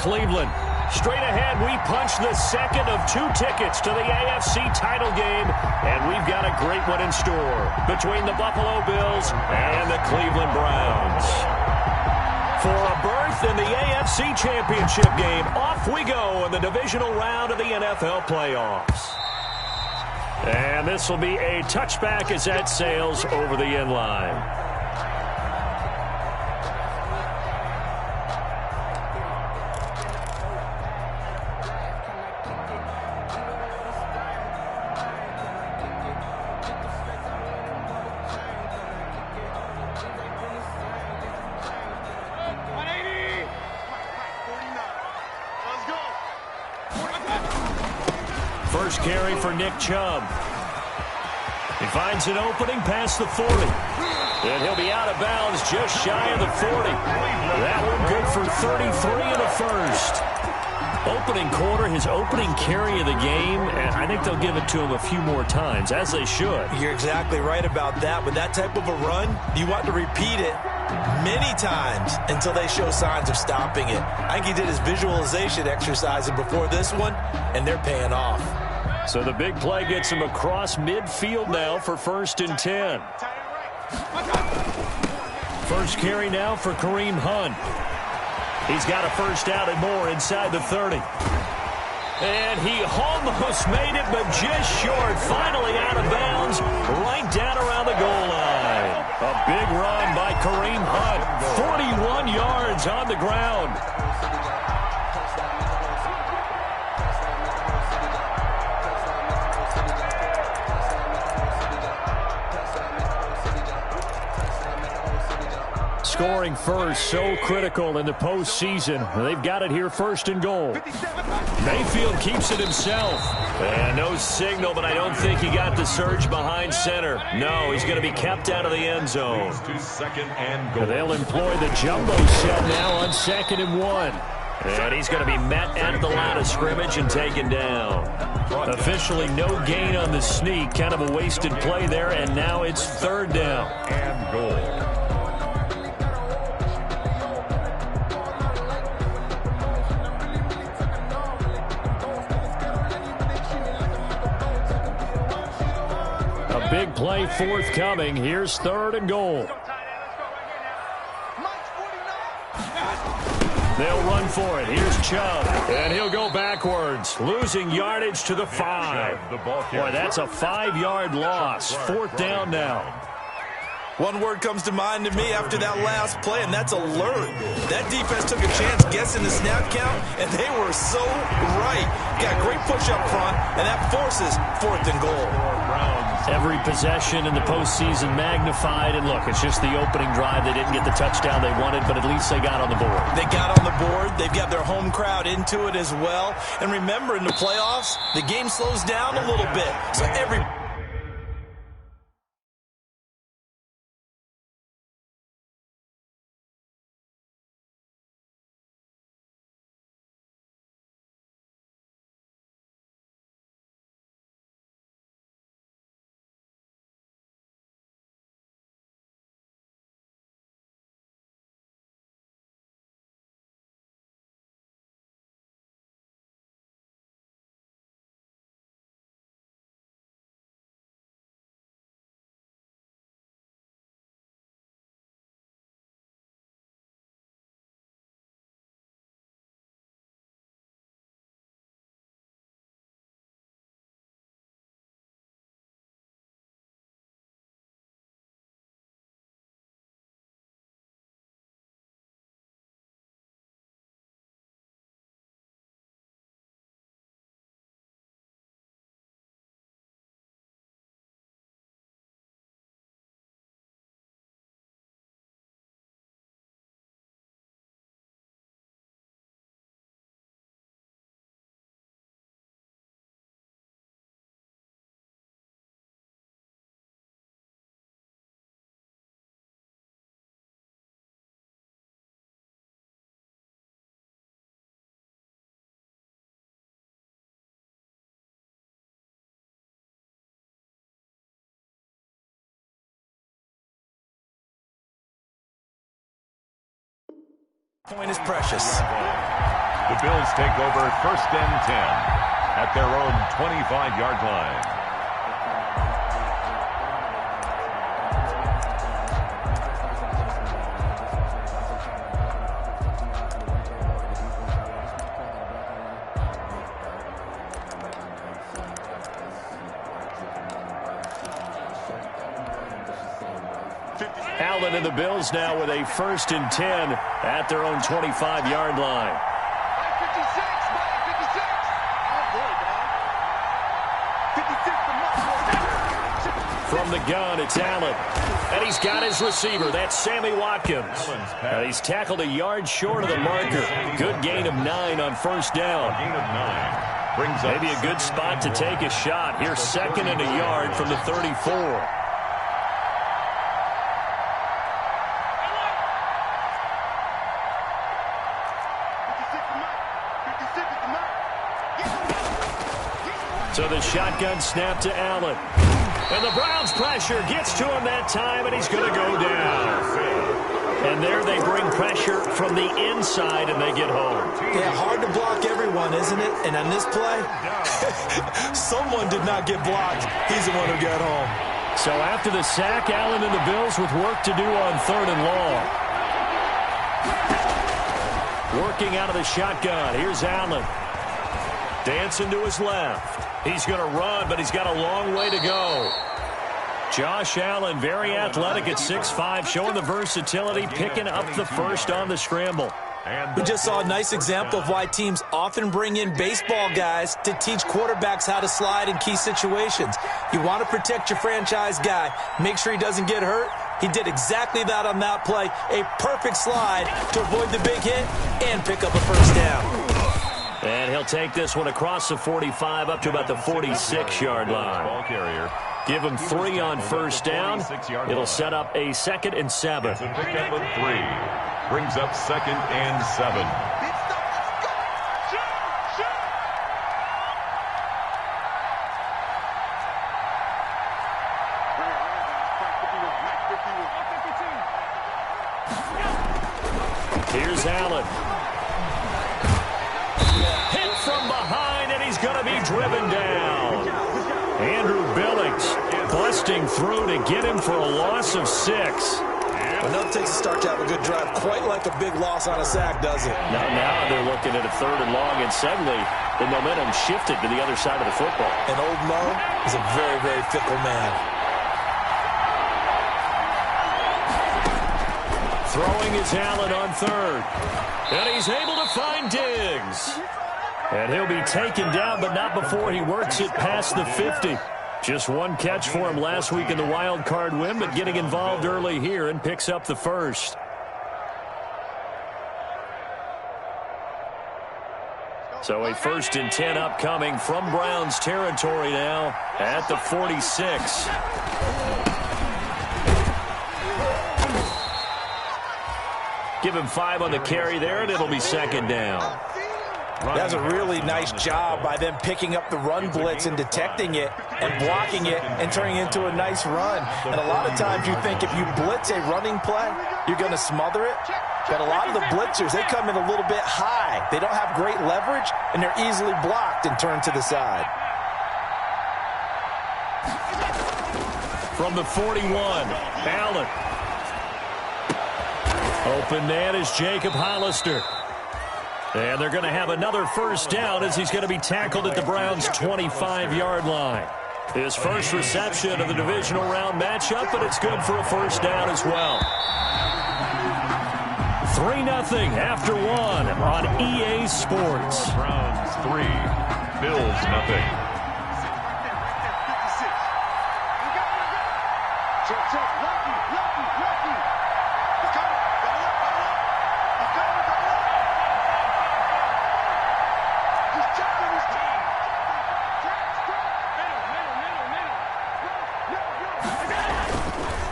Cleveland. Straight ahead, we punch the second of 2 tickets to the AFC title game, and we've got a great one in store between the Buffalo Bills and the Cleveland Browns. For a berth in the AFC Championship game, off we go in the divisional round of the NFL playoffs. And this will be a touchback as that sails over the end line. First carry for Nick Chubb. He finds an opening past the 40. And he'll be out of bounds just shy of the 40. That one good for 33 in the first. Opening quarter, his opening carry of the game, and I think they'll give it to him a few more times, as they should. You're exactly right about that. With that type of a run, you want to repeat it many times until they show signs of stopping it. I think he did his visualization exercises before this one, and they're paying off. So the big play gets him across midfield now for 1st and 10. First carry now for Kareem Hunt. He's got a first down and more inside the 30. And he almost made it, but just short. Finally out of bounds, right down around the goal line. A big run by Kareem Hunt. 41 yards on the ground. Scoring first, so critical in the postseason. They've got it here, 1st and goal. Mayfield keeps it himself. And no signal, but I don't think he got the surge behind center. No, he's going to be kept out of the end zone. They'll employ the jumbo set now on 2nd and 1. And he's going to be met at the line of scrimmage and taken down. Officially no gain on the sneak. Kind of a wasted play there, and now it's 3rd down. And goal. Big play forthcoming. Here's 3rd and goal. They'll run for it. Here's Chubb. And he'll go backwards, losing yardage to the 5. Boy, that's a 5-yard loss. 4th down now. One word comes to mind to me after that last play, and that's alert. That defense took a chance guessing the snap count, and they were so right. Got great push up front, and that forces 4th and goal. Every possession in the postseason magnified, and look, it's just the opening drive. They didn't get the touchdown they wanted, but at least they got on the board. They got on the board. They've got their home crowd into it as well. And remember, in the playoffs, the game slows down a little bit. So every point is precious. The Bills take over 1st and 10 at their own 25-yard line. Allen and the Bills now with a 1st and 10 at their own 25-yard line. From the gun, it's Allen. And he's got his receiver. That's Sammy Watkins. And he's tackled a yard short of the marker. Good gain of 9 on 1st down. Maybe a good spot to take a shot. Here's 2nd and a yard from the 34. So the shotgun snap to Allen. And the Browns pressure gets to him that time, and he's going to go down. And there they bring pressure from the inside, and they get home. Yeah, hard to block everyone, isn't it? And on this play, someone did not get blocked. He's the one who got home. So after the sack, Allen and the Bills with work to do on 3rd and long. Working out of the shotgun. Here's Allen. Dancing to his left. He's going to run, but he's got a long way to go. Josh Allen, very athletic at 6'5", showing the versatility, picking up the first on the scramble. We just saw a nice example of why teams often bring in baseball guys to teach quarterbacks how to slide in key situations. You want to protect your franchise guy, make sure he doesn't get hurt. He did exactly that on that play. A perfect slide to avoid the big hit and pick up a 1st down. And he'll take this one across the 45 up to about the 46-yard line. Give him 3 on 1st down. It'll set up a 2nd and 7. It's a pickup of 3. Brings up 2nd and 7. Here's Allen. Hit from behind, and he's going to be driven down. Andrew Billings busting through to get him for a loss of 6. Well, that takes a start to have a good drive, quite like a big loss on a sack, does it? Now they're looking at a 3rd and long, and suddenly the momentum shifted to the other side of the football. And old Mo is a very, very fickle man. Throwing is Allen on 3rd. And he's able to find Diggs. And he'll be taken down, but not before he works it past the 50. Just one catch for him last week in the wild card win, but getting involved early here and picks up the 1st. So a 1st and 10 upcoming from Browns territory now at the 46. Give him 5 on the carry there, and it'll be 2nd down. That's a really nice job by them picking up the run blitz and detecting it and blocking it and turning it into a nice run. And a lot of times you think if you blitz a running play, you're going to smother it. But a lot of the blitzers, they come in a little bit high. They don't have great leverage, and they're easily blocked and turned to the side. From the 41, Allen. Open man is Jacob Hollister. And they're going to have another 1st down as he's going to be tackled at the Browns' 25-yard line. His first reception of the divisional round matchup, but it's good for a 1st down as well. 3-0 after 1 on EA Sports. Browns 3, Bills nothing.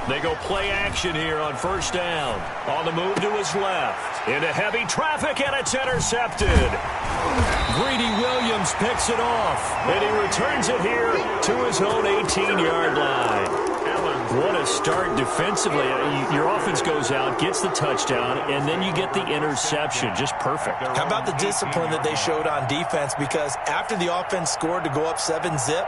They go play action here on 1st down. On the move to his left. Into heavy traffic, and it's intercepted. Greedy Williams picks it off, and he returns it here to his own 18-yard line. What a start defensively. Your offense goes out, gets the touchdown, and then you get the interception. Just perfect. How about the discipline that they showed on defense? Because after the offense scored to go up 7-zip,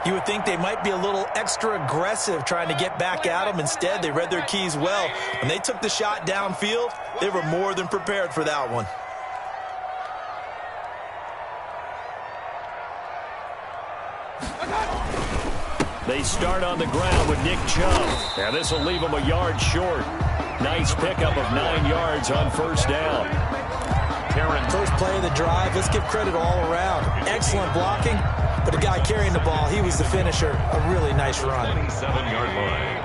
you would think they might be a little extra aggressive trying to get back at them. Instead, they read their keys well. When they took the shot downfield, they were more than prepared for that one. They start on the ground with Nick Chubb. Now this will leave them a yard short. Nice pickup of 9 yards on first down. First play of the drive, let's give credit all around. Excellent blocking, but the guy carrying the ball, he was the finisher. A really nice run. 27-yard line.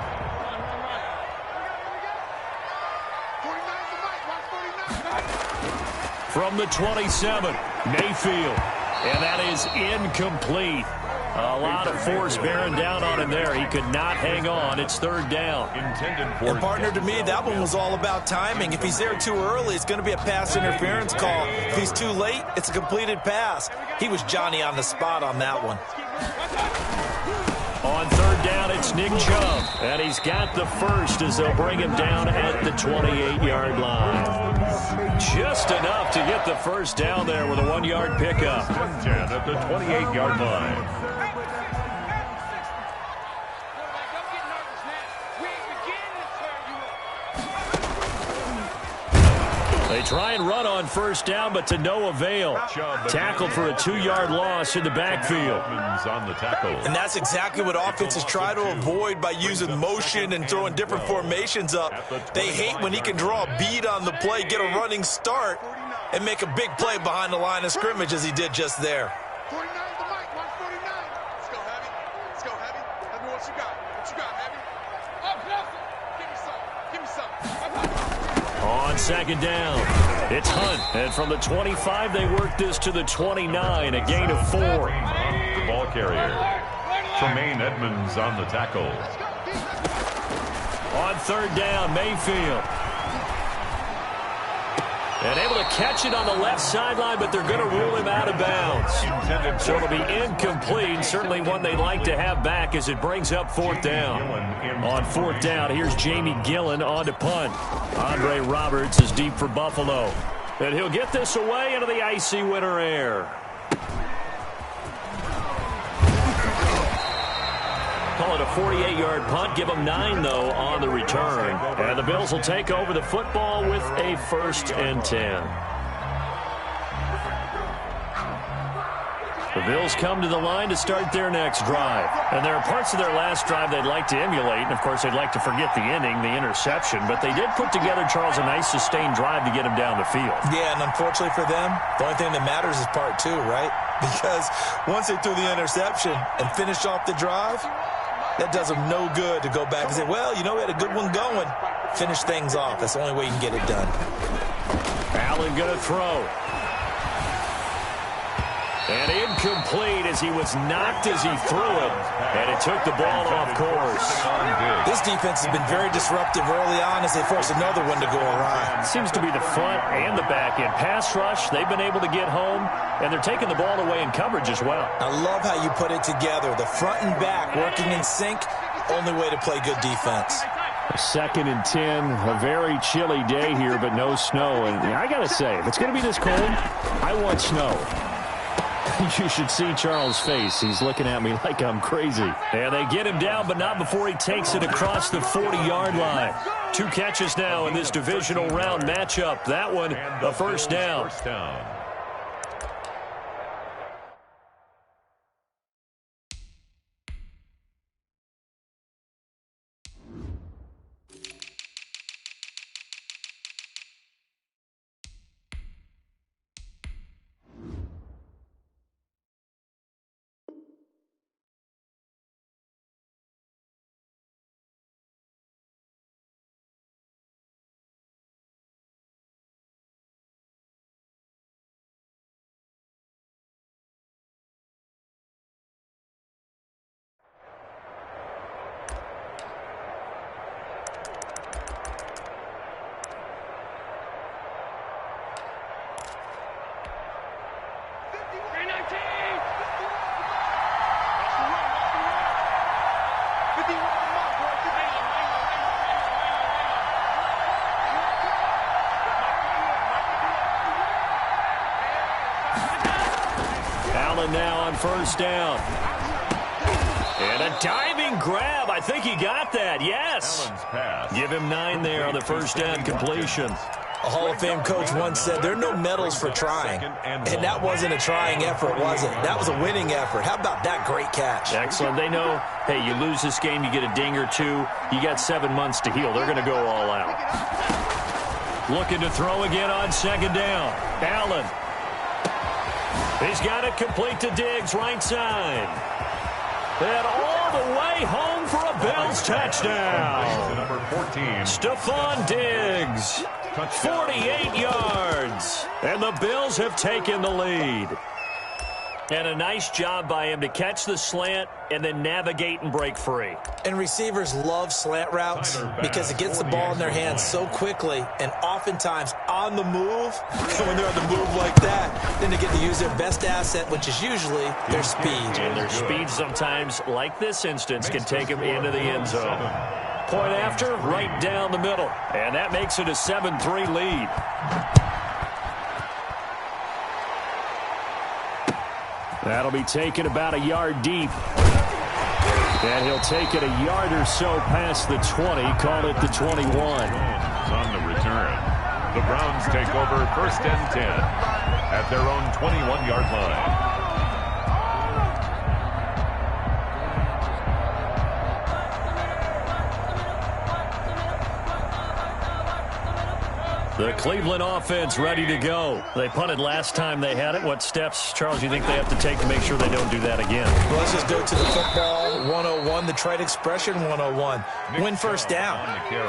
From the 27, Mayfield. And that is incomplete. A lot of force bearing down on him there. He could not hang on. It's third down. And partner, to me, that one was all about timing. If he's there too early, it's going to be a pass interference call. If he's too late, it's a completed pass. He was Johnny on the spot on that one. On third down, it's Nick Chubb. And he's got the first as they'll bring him down at the 28-yard line. Just enough to get the first down there with a 1-yard pickup. 10 at the 28-yard line. They try and run on first down, but to no avail. Tackled for a 2-yard loss in the backfield. On the tackle. And that's exactly what offenses try to avoid by using motion and throwing different formations up. They hate when he can draw a bead on the play, get a running start, and make a big play behind the line of scrimmage as he did just there. 49 the mic, 149. Let's go, Heavy. Let's go, Heavy. Tell me what you got. What you got, Heavy? Up, Nelson. Give me some. Give me some. On second down, it's Hunt. And from the 25, they work this to the 29, a gain of 4. The ball carrier. Tremaine Edmonds on the tackle. On third down, Mayfield. And able to catch it on the left sideline, but they're going to rule him out of bounds. So it'll be incomplete. Certainly one they'd like to have back as it brings up fourth down. On fourth down, here's Jamie Gillen on to punt. Andre Roberts is deep for Buffalo. And he'll get this away into the icy winter air. Call it a 48-yard punt. Give them 9, though, on the return. And the Bills will take over the football with a 1st and 10. The Bills come to the line to start their next drive. And there are parts of their last drive they'd like to emulate. And, of course, they'd like to forget the inning, the interception. But they did put together, Charles, a nice sustained drive to get him down the field. Yeah, and unfortunately for them, the only thing that matters is part 2, right? Because once they threw the interception and finished off the drive, that does them no good to go back and say, well, you know, we had a good one going. Finish things off. That's the only way you can get it done. Allen going to throw. And incomplete as he was knocked as he threw it. And it took the ball off course. This defense has been very disruptive early on as they force another one to go awry. Seems to be the front and the back end. Pass rush, they've been able to get home, and they're taking the ball away in coverage as well. I love how you put it together. The front and back working in sync, only way to play good defense. 2nd and 10, a very chilly day here, but no snow. And I got to say, if it's going to be this cold, I want snow. You should see Charles' face. He's looking at me like I'm crazy. And they get him down, but not before he takes it across the 40-yard line. 2 catches now in this divisional round matchup. That one, a first down. Allen now on first down. And a diving grab. I think he got that. Yes. Give him 9 there on the first down completion. A Hall of Fame coach once said there are no medals for trying. And that wasn't a trying effort, was it? That was a winning effort. How about that great catch? Excellent. They know, hey, you lose this game, you get a ding or two. You got 7 months to heal. They're going to go all out. Looking to throw again on second down. Allen. He's got it complete to Diggs, right side. And all the way home for a Bills touchdown. Number 14. Stephon Diggs. 48 yards. And the Bills have taken the lead. And a nice job by him to catch the slant and then navigate and break free. And receivers love slant routes because it gets the ball in their hands so quickly and oftentimes on the move. And when they're on the move like that, then they get to use their best asset, which is usually their speed. And their speed sometimes, like this instance, can take them into the end zone. Point after, right down the middle. And that makes it a 7-3 lead. That'll be taken about a yard deep. And he'll take it a yard or so past the 20, call it the 21. On the return, the Browns take over first and 10 at their own 21-yard line. The Cleveland offense ready to go. They punted last time they had it. What steps, Charles, do you think they have to take to make sure they don't do that again? Well, let's just go to the football 101, the trite expression 101. Win first down.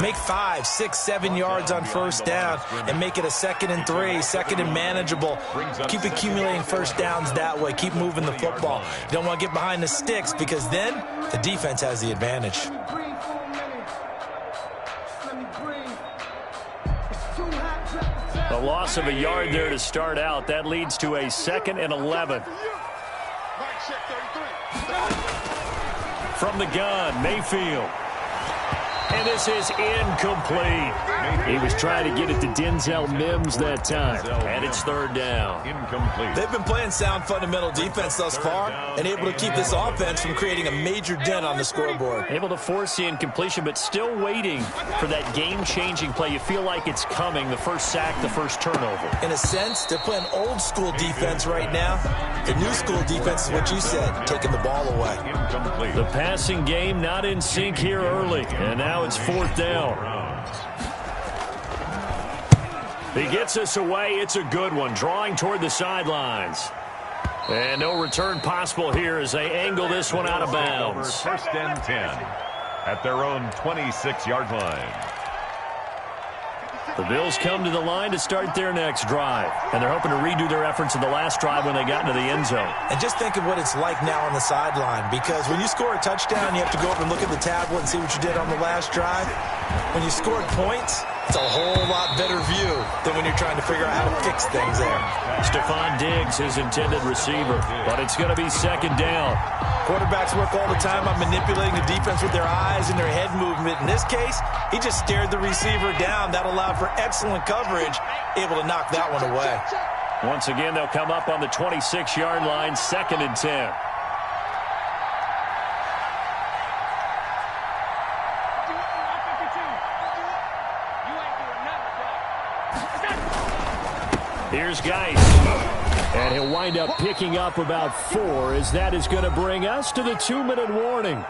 Make 5, 6, 7 yards on first down and make it a 2nd and 3, 2nd and manageable. Keep accumulating first downs that way. Keep moving the football. You don't want to get behind the sticks because then the defense has the advantage. A loss of a yard there to start out. That leads to a 2nd and 11. From the gun, Mayfield. And this is incomplete. He was trying to get it to Denzel Mims that time. And it's 3rd down. Incomplete. They've been playing sound fundamental defense thus far and able to keep this offense from creating a major dent on the scoreboard. Able to force the incompletion, but still waiting for that game-changing play. You feel like it's coming, the first sack, the first turnover. In a sense, they're playing old-school defense right now. The new-school defense is what you said, taking the ball away. Incomplete. The passing game not in sync here early, and now it's 4th down. He gets us away. It's a good one, drawing toward the sidelines. And no return possible here as they angle this one out of bounds. First and 10 at their own 26-yard line. The Bills come to the line to start their next drive. And they're hoping to redo their efforts in the last drive when they got into the end zone. And just think of what it's like now on the sideline, because when you score a touchdown, you have to go up and look at the tablet and see what you did on the last drive. When you scored points, it's a whole lot better view than when you're trying to figure out how to fix things there. Stephon Diggs, his intended receiver, but it's going to be 2nd down. Quarterbacks work all the time on manipulating the defense with their eyes and their head movement. In this case, he just stared the receiver down. That allowed for excellent coverage, able to knock that one away. Once again, they'll come up on the 26-yard line, 2nd and 10. Here's Geis. And he'll wind up picking up about 4 as that is going to bring us to the 2-minute warning.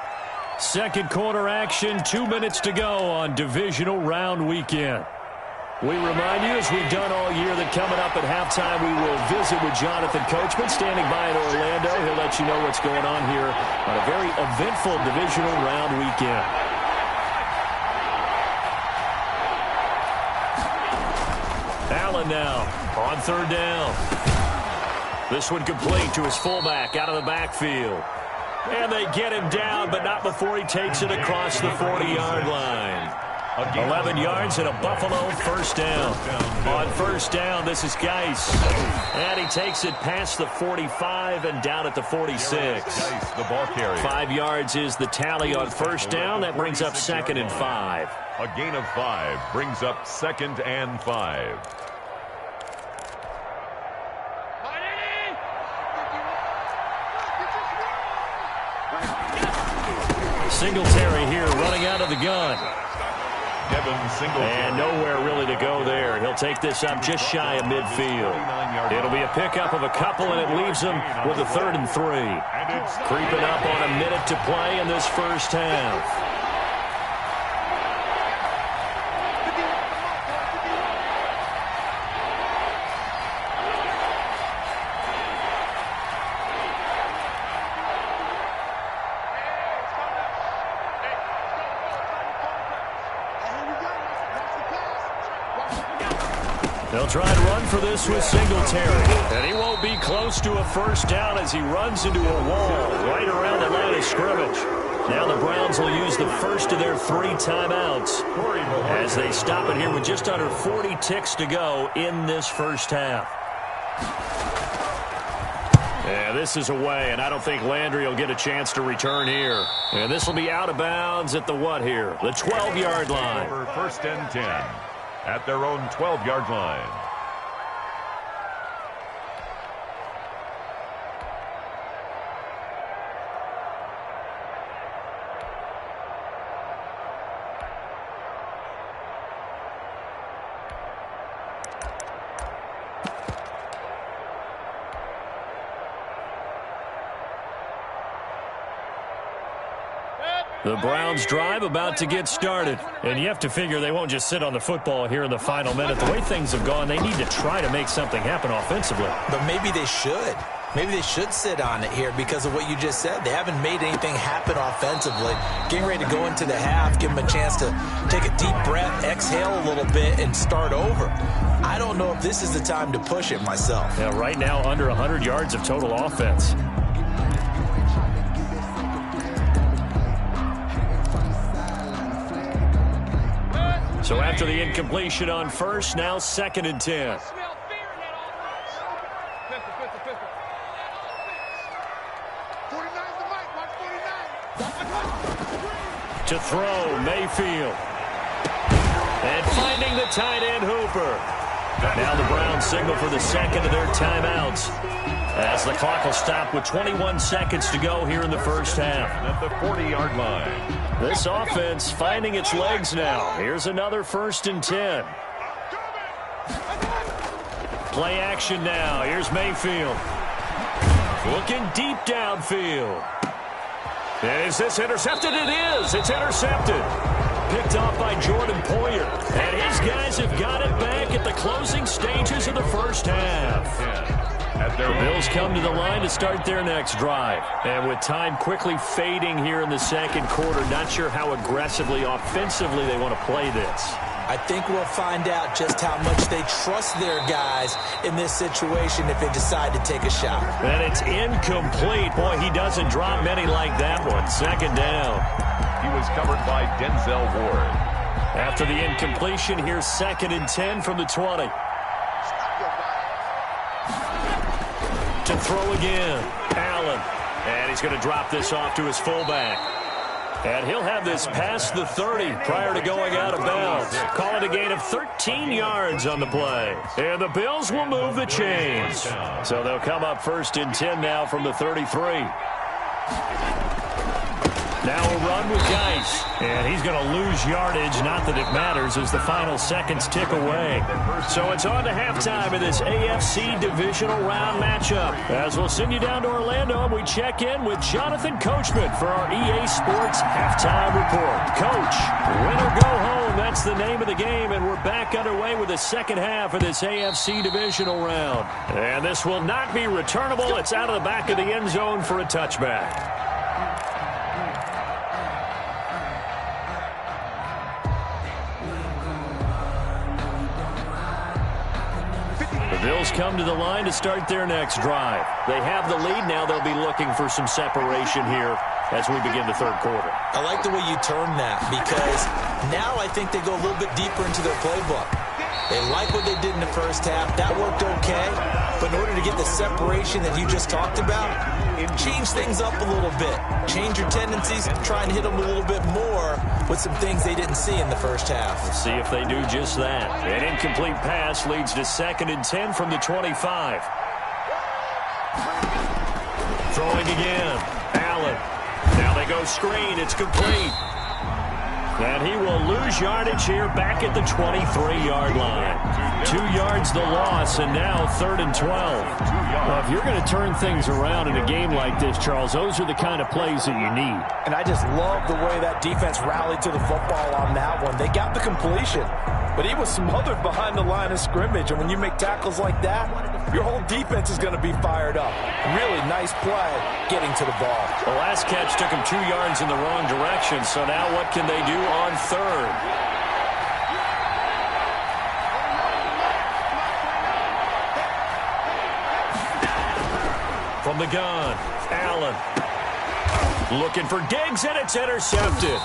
Second quarter action, 2 minutes to go on divisional round weekend. We remind you, as we've done all year, that coming up at halftime we will visit with Jonathan Coachman standing by in Orlando. He'll let you know what's going on here on a very eventful divisional round weekend. Allen now on 3rd down. This one complete to his fullback out of the backfield. And they get him down, but not before he takes it across the 40-yard line. 11 yards and a Buffalo first down. On first down, this is Geis. And he takes it past the 45 and down at the 46. The ball carrier. 5 yards is the tally on first down. That brings up 2nd and 5. A gain of 5 brings up 2nd and 5. Singletary here running out of the gun. And nowhere really to go there. He'll take this up just shy of midfield. It'll be a pickup of a couple, and it leaves him with a 3rd and 3. Creeping up on a minute to play in this first half. They'll try and run for this with Singletary. And he won't be close to a first down as he runs into a wall right around the line of scrimmage. Now the Browns will use the first of their 3 timeouts as they stop it here with just under 40 ticks to go in this first half. Yeah, this is away, and I don't think Landry will get a chance to return here. And this will be out of bounds at the what here? The 12-yard line. For 1st and 10 at their own 12-yard line. The Browns drive about to get started. And you have to figure they won't just sit on the football here in the final minute. The way things have gone, they need to try to make something happen offensively. But maybe they should. Maybe they should sit on it here because of what you just said. They haven't made anything happen offensively. Getting ready to go into the half, give them a chance to take a deep breath, exhale a little bit, and start over. I don't know if this is the time to push it myself. Yeah, right now under 100 yards of total offense. So after the incompletion on first, now 2nd and 10. To throw, Mayfield. And finding the tight end, Hooper. Now the Browns signal for the 2nd of their timeouts, as the clock will stop with 21 seconds to go here in the first half. At the 40-yard line. This offense finding its legs now. Here's another 1st and 10. Play action now. Here's Mayfield. Looking deep downfield. Is this intercepted? It is. It's intercepted. Picked off by Jordan Poyer. And his guys have got it back at the closing stages of the first half. The Bills come to the line to start their next drive. And with time quickly fading here in the 2nd quarter, not sure how aggressively, offensively they want to play this. I think we'll find out just how much they trust their guys in this situation if they decide to take a shot. And it's incomplete. Boy, he doesn't drop many like that one. 2nd down. He was covered by Denzel Ward. After the incompletion, here's 2nd and 10 from the 20. To throw again, Allen. And he's going to drop this off to his fullback. And he'll have this past the 30 prior to going out of bounds. Call it a gain of 13 yards on the play. And the Bills will move the chains. So they'll come up 1st and 10 now from the 33. Now a run with Geis. And he's going to lose yardage. Not that it matters as the final seconds tick away. So it's on to halftime in this AFC divisional round matchup. As we'll send you down to Orlando, and we check in with Jonathan Coachman for our EA Sports Halftime Report. Coach, win or go home, that's the name of the game, and we're back underway with the second half of this AFC divisional round. And this will not be returnable. It's out of the back of the end zone for a touchback. Bills come to the line to start their next drive. They have the lead. Now they'll be looking for some separation here as we begin the 3rd quarter. I like the way you term that because now I think they go a little bit deeper into their playbook. They like what they did in the first half. That worked okay. But in order to get the separation that you just talked about, change things up a little bit. Change your tendencies, try and hit them a little bit more with some things they didn't see in the first half. Let's see if they do just that. An incomplete pass leads to 2nd and 10 from the 25. Throwing again. Allen. Now they go screen. It's complete. And he will lose yardage here back at the 23-yard line. 2 yards the loss, and now 3rd and 12. Well, if you're going to turn things around in a game like this, Charles, those are the kind of plays that you need. And I just love the way that defense rallied to the football on that one. They got the completion, but he was smothered behind the line of scrimmage. And when you make tackles like that, your whole defense is going to be fired up. Really nice play getting to the ball. The last catch took him 2 yards in the wrong direction, so now what can they do on 3rd? From the gun, Allen. Looking for Diggs, and it's intercepted.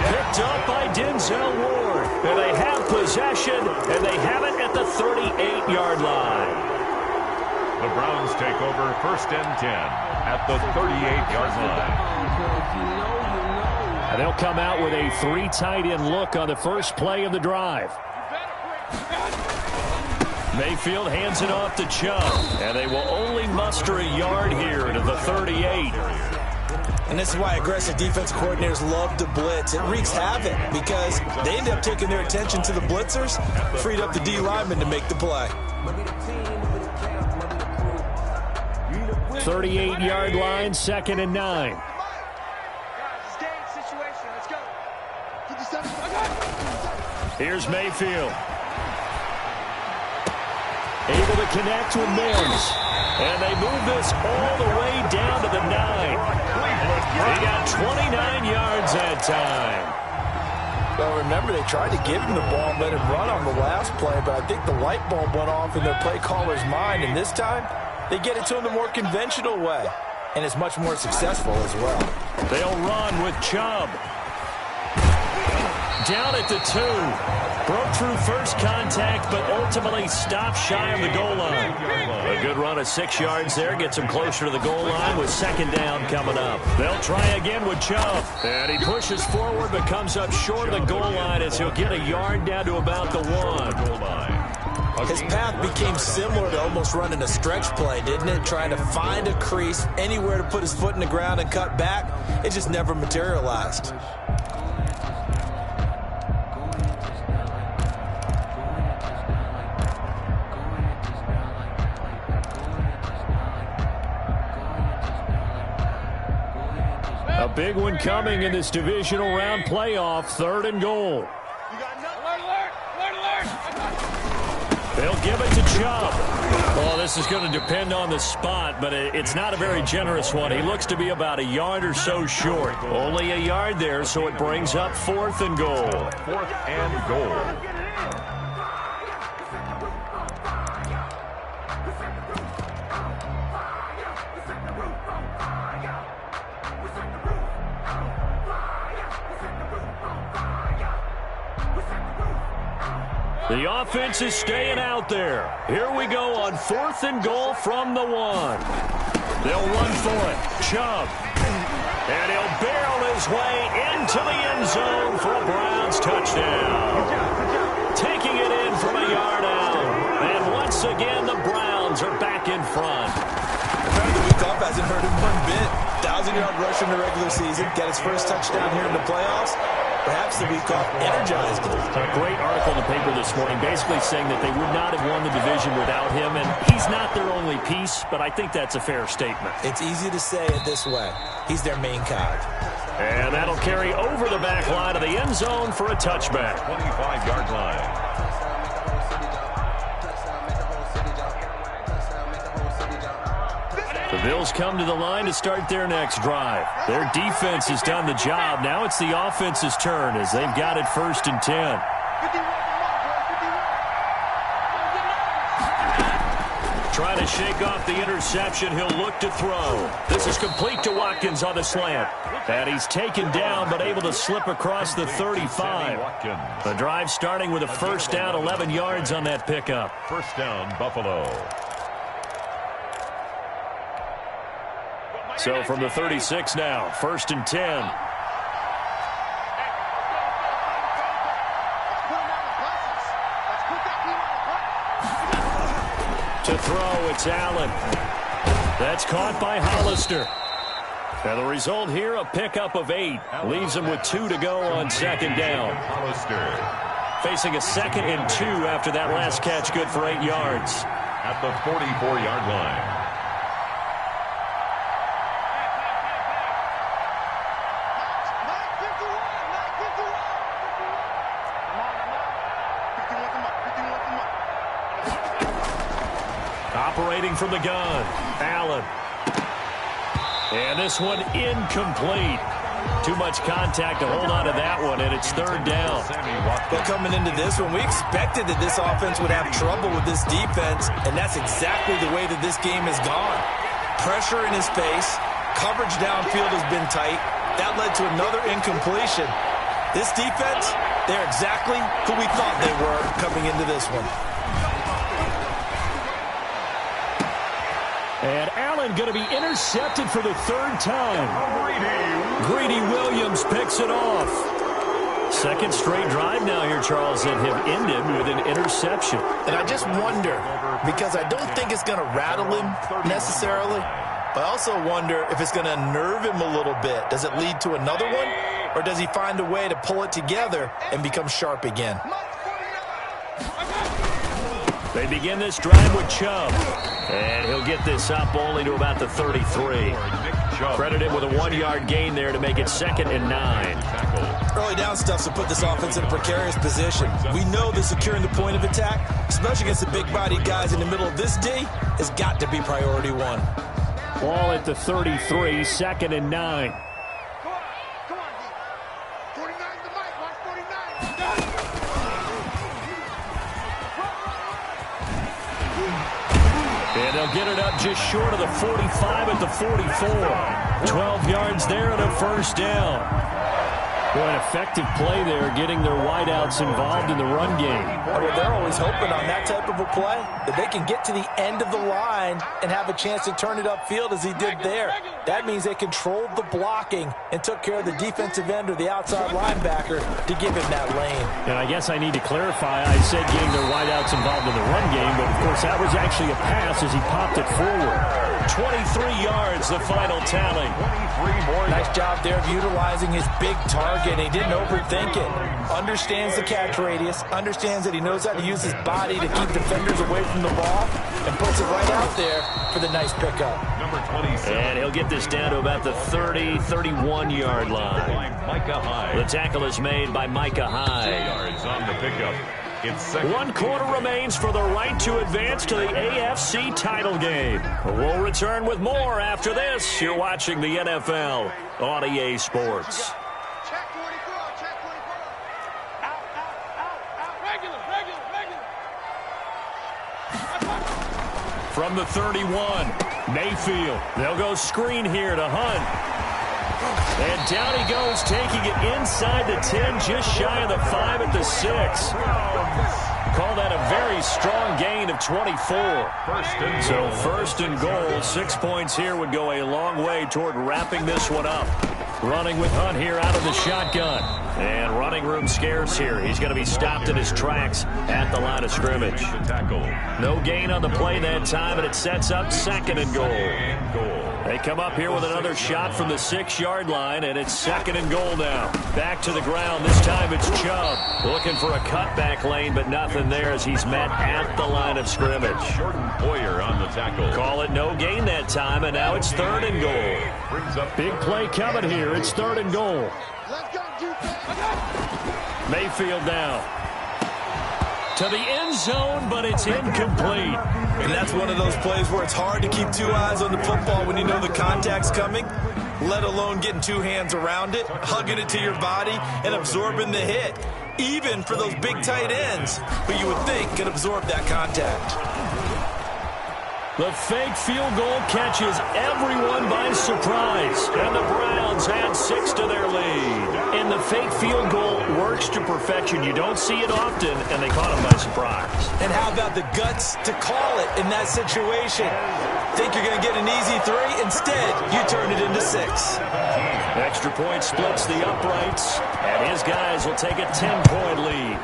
Picked up by Denzel Ward. And they have possession, and they have it at the 38-yard line. The Browns take over 1st and 10 at the 38-yard line. And they'll come out with a 3 tight end look on the first play of the drive. Mayfield hands it off to Chubb, and they will only muster a yard here to the 38. And this is why aggressive defense coordinators love to blitz. It wreaks havoc because they end up taking their attention to the blitzers, freed up the D lineman to make the play. 38-yard line, 2nd and 9. Here's Mayfield. Able to connect with Mims. And they move this all the way down to the 9. He got 29 yards that time. Well, remember, they tried to give him the ball and let him run on the last play, but I think the light bulb went off in their play caller's mind, and this time they get it to him the more conventional way, and it's much more successful as well. They'll run with Chubb. Down at the 2. Broke through first contact, but ultimately stopped shy of the goal line. A good run of 6 yards there. Gets him closer to the goal line with 2nd down coming up. They'll try again with Chubb. And he pushes forward, but comes up short of the goal line as he'll get a yard down to about the 1. His path became similar to almost running a stretch play, didn't it? Trying to find a crease, anywhere to put his foot in the ground and cut back. It just never materialized. A big one coming in this divisional round playoff, 3rd and goal. They'll give it to Chubb. Oh, this is going to depend on the spot, but it's not a very generous one. He looks to be about a yard or so short. Only a yard there, so it brings up 4th and goal. 4th and goal. The offense is staying out there. Here we go on 4th and goal from the 1. They'll run for it. Chubb. And he'll barrel his way into the end zone for a Browns touchdown. Taking it in from a yard out. And once again, the Browns are back in front. The week off hasn't hurt him one bit. 1,000-yard rush in the regular season. Get his first touchdown here in the playoffs. Perhaps the week off energized him. A great article in the paper this morning basically saying that they would not have won the division without him, and he's not their only piece, but I think that's a fair statement. It's easy to say it this way. He's their main cog. And that'll carry over the back line of the end zone for a touchback. 25-yard line. The Bills come to the line to start their next drive. Their defense has done the job. Now it's the offense's turn as they've got it 1st and 10. Trying to shake off the interception. He'll look to throw. This is complete to Watkins on the slant. And he's taken down but able to slip across the 35. The drive starting with a 1st down, 11 yards on that pickup. 1st down, Buffalo. So from the 36 now, 1st and 10. To throw, it's Allen. That's caught by Hollister. And the result here, a pickup of 8. Leaves them with 2 to go on second down. Facing a 2nd and 2 after that last catch, good for 8 yards. At the 44-yard line. Operating from the gun, Allen. And this one incomplete. Too much contact to hold on to that one, and it's 3rd down. But coming into this one, we expected that this offense would have trouble with this defense, and that's exactly the way that this game has gone. Pressure in his face, coverage downfield has been tight. That led to another incompletion. This defense, they're exactly who we thought they were coming into this one. And Allen going to be intercepted for the 3rd time. Greedy Williams picks it off. 2nd straight drive now here, Charles, that have ended with an interception. And I just wonder, because I don't think it's going to rattle him necessarily, but I also wonder if it's going to unnerve him a little bit. Does it lead to another one, or does he find a way to pull it together and become sharp again? They begin this drive with Chubb. And he'll get this up only to about the 33. Credited with a 1-yard gain there to make it 2nd and 9. Early down stuff to put this offense in a precarious position. We know that securing the point of attack, especially against the big-bodied guys in the middle of this D, has got to be priority 1. Ball at the 33, 2nd and 9. Come on, D. 49 the mic. Watch 49. And they'll get it up just short of the 45 at the 44. 12 yards there and a 1st down. Boy, an effective play there, getting their wideouts involved in the run game. Well, they're always hoping on that type of a play that they can get to the end of the line and have a chance to turn it upfield as he did there. That means they controlled the blocking and took care of the defensive end or the outside linebacker to give him that lane. And I guess I need to clarify, I said getting their wideouts involved in the run game, but of course that was actually a pass as he popped it forward. 23 yards, the final tally. 23 more. Nice job there of utilizing his big target. He didn't overthink it. Understands the catch radius. Understands that he knows how to use his body to keep defenders away from the ball. And puts it right out there for the nice pickup. Number 27. And he'll get this down to about the 30, 31-yard line. Micah Hyde. The tackle is made by Micah 2 Hyde. yards on the pickup. It's 2nd. 1 quarter remains for the right to advance to the AFC title game. We'll return with more after this. You're watching the NFL on EA Sports. Check 24. Check 24. Out. Regular. From the 31, Mayfield. They'll go screen here to Hunt. And down he goes, taking it inside the 10, just shy of the 5 at the 6. Call that a very strong gain of 24. So 1st and goal, 6 points here would go a long way toward wrapping this one up. Running with Hunt here out of the shotgun. And running room scarce here. He's going to be stopped in his tracks at the line of scrimmage. No gain on the play that time, and it sets up 2nd and goal. They come up here with another shot from the 6-yard line, and it's 2nd and goal now. Back to the ground. This time it's Chubb. Looking for a cutback lane, but nothing there as he's met at the line of scrimmage. Jordan Poyer on the tackle. Call it no gain that time, and now it's 3rd and goal. Brings up Big play coming here. It's 3rd and goal. Let's go, defense. Mayfield now. To the end zone, but it's incomplete. And that's one of those plays where it's hard to keep 2 eyes on the football when you know the contact's coming, let alone getting 2 hands around it, hugging it to your body, and absorbing the hit. Even for those big tight ends who you would think could absorb that contact. The fake field goal catches everyone by surprise. And the Browns add 6 to their lead. And the fake field goal works to perfection. You don't see it often, and they caught him by surprise. And how about the guts to call it in that situation? Think you're going to get an easy 3? Instead, you turn it into 6. Extra point splits the uprights, and his guys will take a 10-point lead.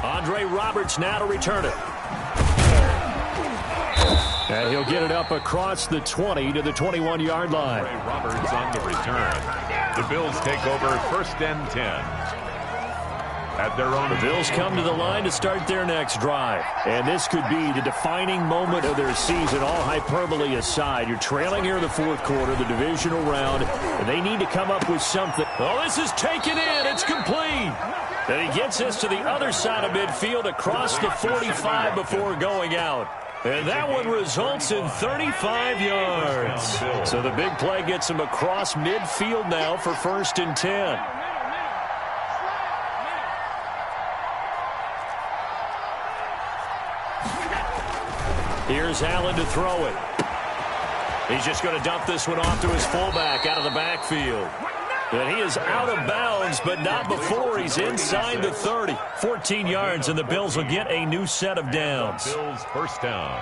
Andre Roberts now to return it. And he'll get it up across the 20 to the 21-yard line. Ray Roberts on the return. The Bills take over 1st and 10. At their own. The Bills come to the line to start their next drive. And this could be the defining moment of their season, all hyperbole aside. You're trailing here in the 4th quarter, the divisional round, and they need to come up with something. Oh, this is taken in. It's complete. And he gets this to the other side of midfield across the 45 before going out. And that one results in 35 yards. So the big play gets him across midfield now for 1st and 10. Here's Allen to throw it. He's just going to dump this one off to his fullback out of the backfield. And he is out of bounds, but not before he's inside the 30. 14 yards, and the Bills will get a new set of downs. Bills 1st down.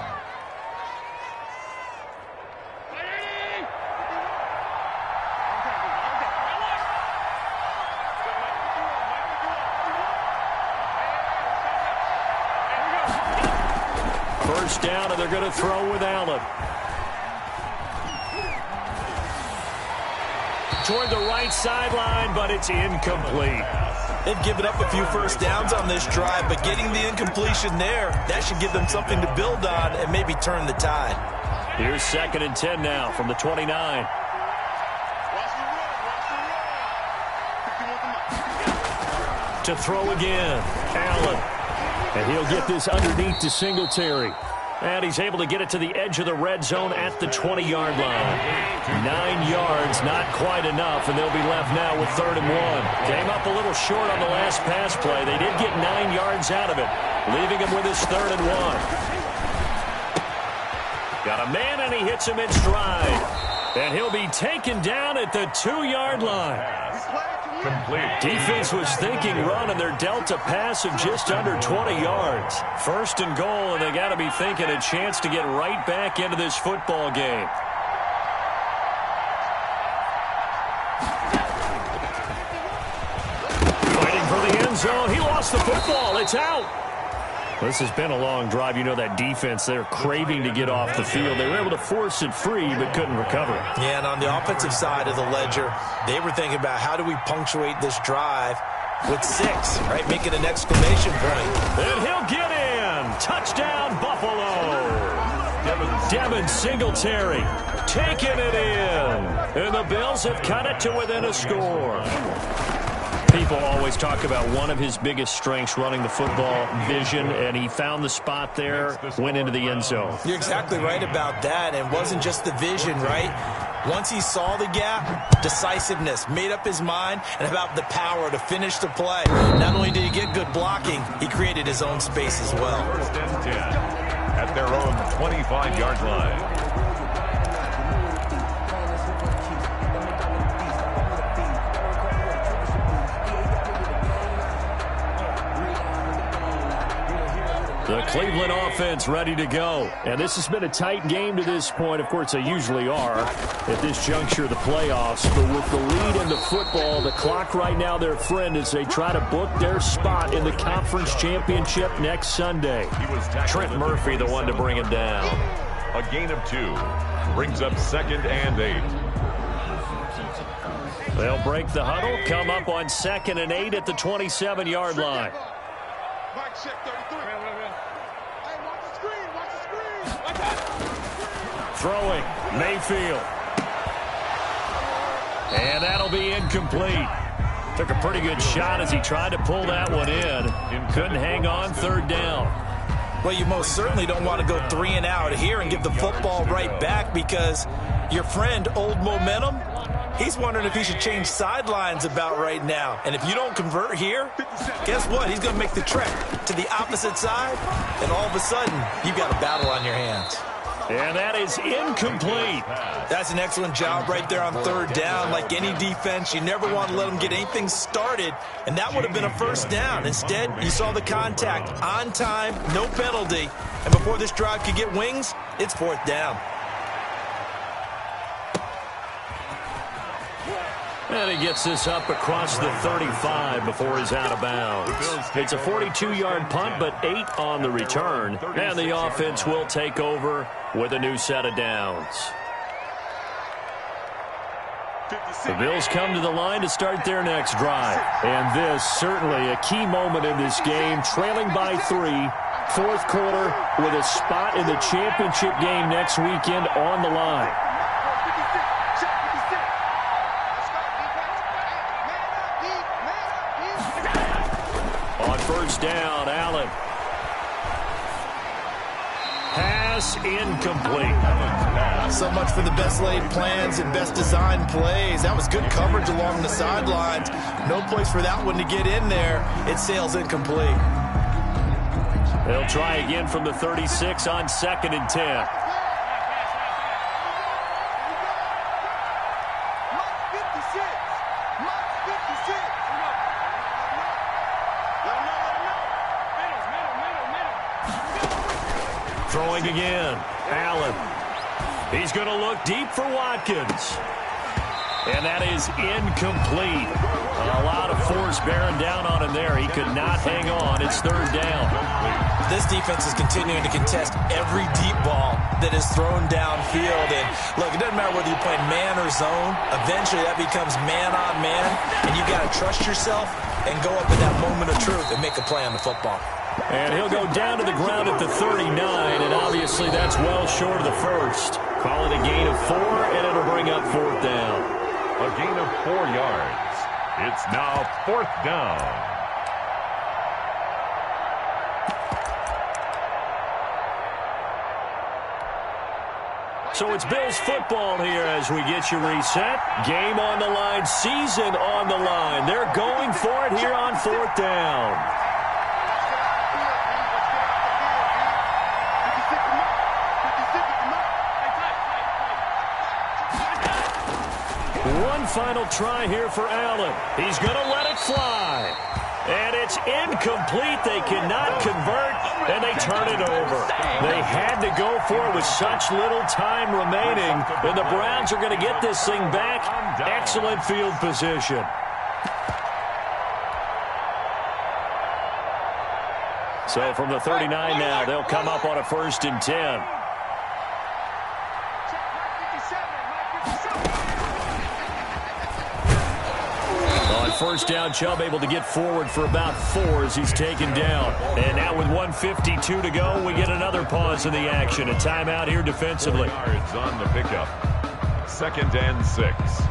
First down, and they're going to throw with Allen. Toward the right sideline, but it's incomplete. They've given up a few first downs on this drive, but getting the incompletion there, that should give them something to build on and maybe turn the tide. Here's 2nd and 10 now from the 29. To throw again, Allen. And he'll get this underneath to Singletary. And he's able to get it to the edge of the red zone at the 20-yard line. 9 yards, not quite enough, and they'll be left now with 3rd and 1. Came up a little short on the last pass play. They did get 9 yards out of it, leaving him with his 3rd and 1. Got a man, and he hits him in stride. And he'll be taken down at the 2-yard line. Complete. Defense was thinking run, and they're dealt a pass of just under 20 yards. 1st and goal, and they got to be thinking a chance to get right back into this football game. Fighting for the end zone. He lost the football. It's out. This has been a long drive. You know that defense, they're craving to get off the field. They were able to force it free, but couldn't recover it. Yeah, and on the offensive side of the ledger, they were thinking about how do we punctuate this drive with 6, right? Making an exclamation point. And he'll get in. Touchdown, Buffalo. Devin Singletary taking it in. And the Bills have cut it to within a score. People always talk about one of his biggest strengths, running the football, vision, and he found the spot there, went into the end zone. You're exactly right about that, and it wasn't just the vision, right? Once he saw the gap, decisiveness, made up his mind, and about the power to finish the play. Not only did he get good blocking, he created his own space as well. 1st and 10 at their own 25-yard line. The Cleveland offense ready to go. And this has been a tight game to this point. Of course, they usually are at this juncture of the playoffs. But with the lead in the football, the clock right now their friend as they try to book their spot in the conference championship next Sunday. Trent Murphy, the one to bring him down. A gain of 2 brings up 2nd and 8. They'll break the huddle, come up on 2nd and 8 at the 27-yard line. Mike, check 33. Hey, watch the screen. Watch the screen. Throwing, Mayfield. And that'll be incomplete. Took a pretty good shot as he tried to pull that one in. Couldn't hang on, 3rd down. Well, you most certainly don't want to go 3 and out here and give the football right back because your friend, Old Momentum, he's wondering if he should change sidelines about right now. And if you don't convert here, guess what? He's going to make the trek to the opposite side, and all of a sudden, you've got a battle on your hands. And that is incomplete. That's an excellent job right there on 3rd down. Like any defense, you never want to let them get anything started, and that would have been a 1st down. Instead, you saw the contact on time, no penalty, and before this drive could get wings, it's 4th down. And he gets this up across the 35 before he's out of bounds. It's a 42-yard punt, but 8 on the return. And the offense will take over with a new set of downs. The Bills come to the line to start their next drive. And this, certainly a key moment in this game, trailing by 3, fourth quarter, with a spot in the championship game next weekend on the line. On first down, Allen. Pass incomplete. So much for the best laid plans and best designed plays. That was good coverage along the sidelines. No place for that one to get in there. It sails incomplete. They'll try again from the 36 on 2nd and 10. Throwing again. Allen. He's going to look deep for Watkins. And that is incomplete. A lot of force bearing down on him there. He could not hang on. It's third down. This defense is continuing to contest every deep ball that is thrown downfield. And, look, it doesn't matter whether you're playing man or zone. Eventually, that becomes man on man. And you've got to trust yourself and go up in that moment of truth and make a play on the football. And he'll go down to the ground at the 39, and obviously that's well short of the first. Call it a gain of 4, and it'll bring up fourth down. A gain of 4 yards. It's now fourth down. So it's Bills football here as we get you reset. Game on the line, season on the line. They're going for it here on fourth down. One final try here for Allen. He's going to let it fly. And it's incomplete. They cannot convert, and they turn it over. They had to go for it with such little time remaining, and the Browns are going to get this thing back. Excellent field position. So from the 39 now, they'll come up on a 1st and 10. First down, Chubb able to get forward for about 4 as he's taken down. And now with 1:52 to go, we get another pause in the action. A timeout here defensively. Yards on the pickup. 2nd and 6.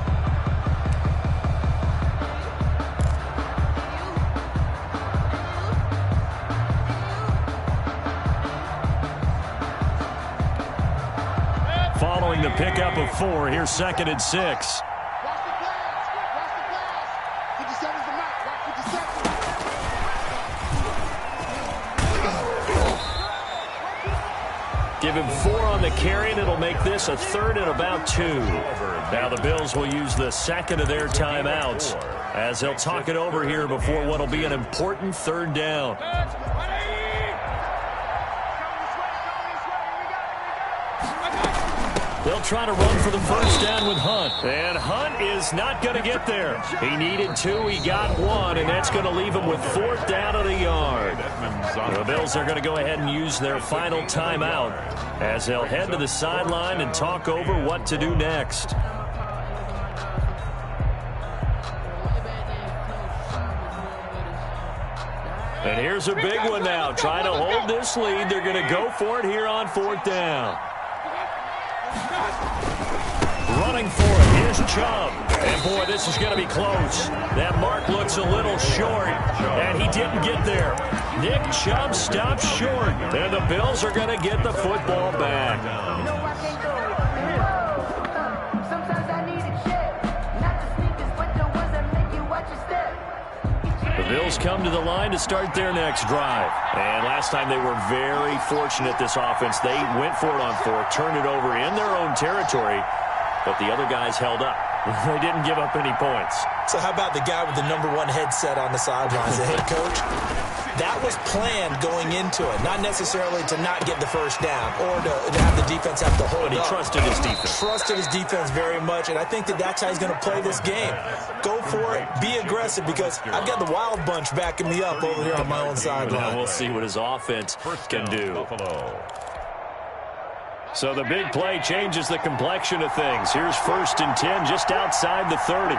Following the pickup of 4, here's 2nd and 6. Give him 4 on the carry, and it'll make this a 3rd and about 2. Now the Bills will use the second of their timeouts as they'll talk it over here before what will be an important 3rd down. They'll try to run for the first down with Hunt. And Hunt is not going to get there. He needed 2. He got 1, and that's going to leave him with 4th down at a yard. The Bills are going to go ahead and use their final timeout as they'll head to the sideline and talk over what to do next. And here's a big one now. Trying to hold this lead. They're going to go for it here on 4th down. Running for it. Here's Chubb. And, boy, this is going to be close. That mark looks a little short, and he didn't get there. Nick Chubb stopped short, and the Bills are going to get the football back. The Bills come to the line to start their next drive. And last time they were very fortunate, this offense. They went for it on 4th, turned it over in their own territory, but the other guys held up. They didn't give up any points. So how about the guy with the #1 headset on the sidelines, the head coach? That was planned going into it, not necessarily to not get the first down or to have the defense have to hold up. But he trusted his defense. Trusted his defense very much, and I think that's how he's going to play this game. Go for it. Be aggressive, because I've got the wild bunch backing me up over here on my own sideline. We'll see what his offense can do. So the big play changes the complexion of things. Here's 1st and 10 just outside the 30.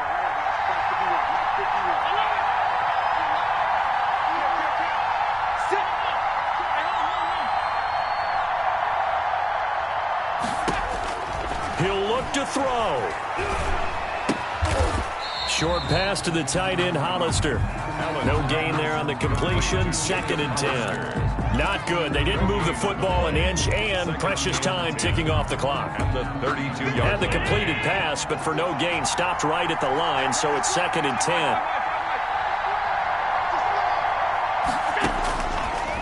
He'll look to throw. Short pass to the tight end, Hollister. No gain there on the completion. 2nd and 10. Not good. They didn't move the football an inch, and precious time ticking off the clock. The 32-yard Had the completed pass, but for no gain, stopped right at the line, so it's 2nd and 10.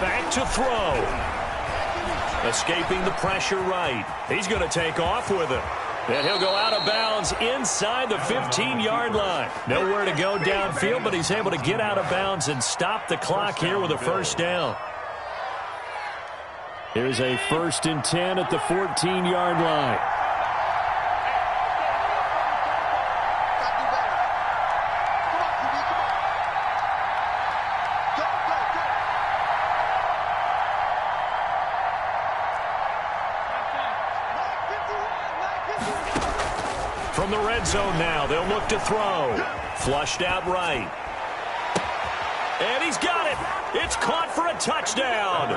Back to throw. Escaping the pressure right. He's going to take off with it. And he'll go out of bounds inside the 15-yard line. Nowhere to go downfield, but he's able to get out of bounds and stop the clock here with a 1st down. Here's a 1st and 10 at the 14-yard line. From the red zone now, they'll look to throw. Flushed out right. And he's got it. It's caught for a touchdown.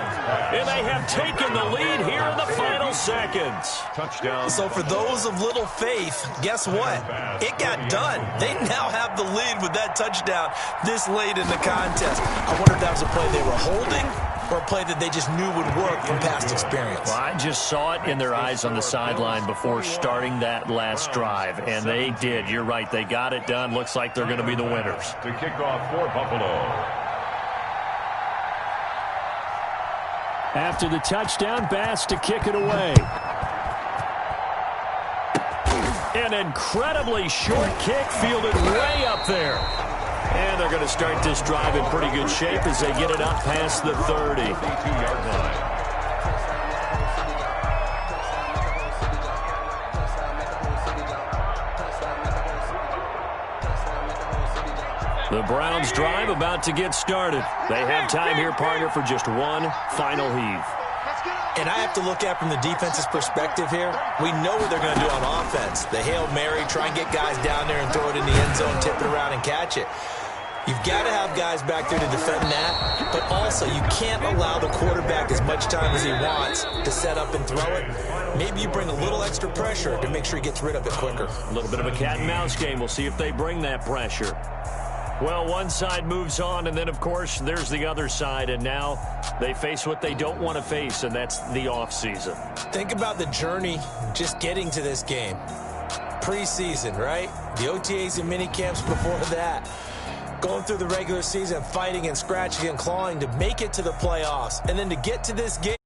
And they have taken the lead here in the final seconds. touchdown. So for those of little faith, guess what? It got done. They now have the lead with that touchdown this late in the contest. I wonder if that was a play they were holding or a play that they just knew would work from past experience. Well, I just saw it in their eyes on the sideline before starting that last drive, and they did. You're right. They got it done. Looks like they're going to be the winners. To kick off for Buffalo. After the touchdown, Bass to kick it away. An incredibly short kick fielded way up there. And they're going to start this drive in pretty good shape as they get it up past the 30. 52-yard line. The Browns drive about to get started. They have time here, partner, for just one final heave. And I have to look at from the defense's perspective here. We know what they're going to do on offense. The Hail Mary, try and get guys down there and throw it in the end zone, tip it around and catch it. You've got to have guys back there to defend that, but also you can't allow the quarterback as much time as he wants to set up and throw it. Maybe you bring a little extra pressure to make sure he gets rid of it quicker. A little bit of a cat and mouse game. We'll see if they bring that pressure. Well, one side moves on, and then, of course, there's the other side, and now they face what they don't want to face, and that's the offseason. Think about the journey just getting to this game. Preseason, right? The OTAs and mini camps before that. Going through the regular season, fighting and scratching and clawing to make it to the playoffs, and then to get to this game.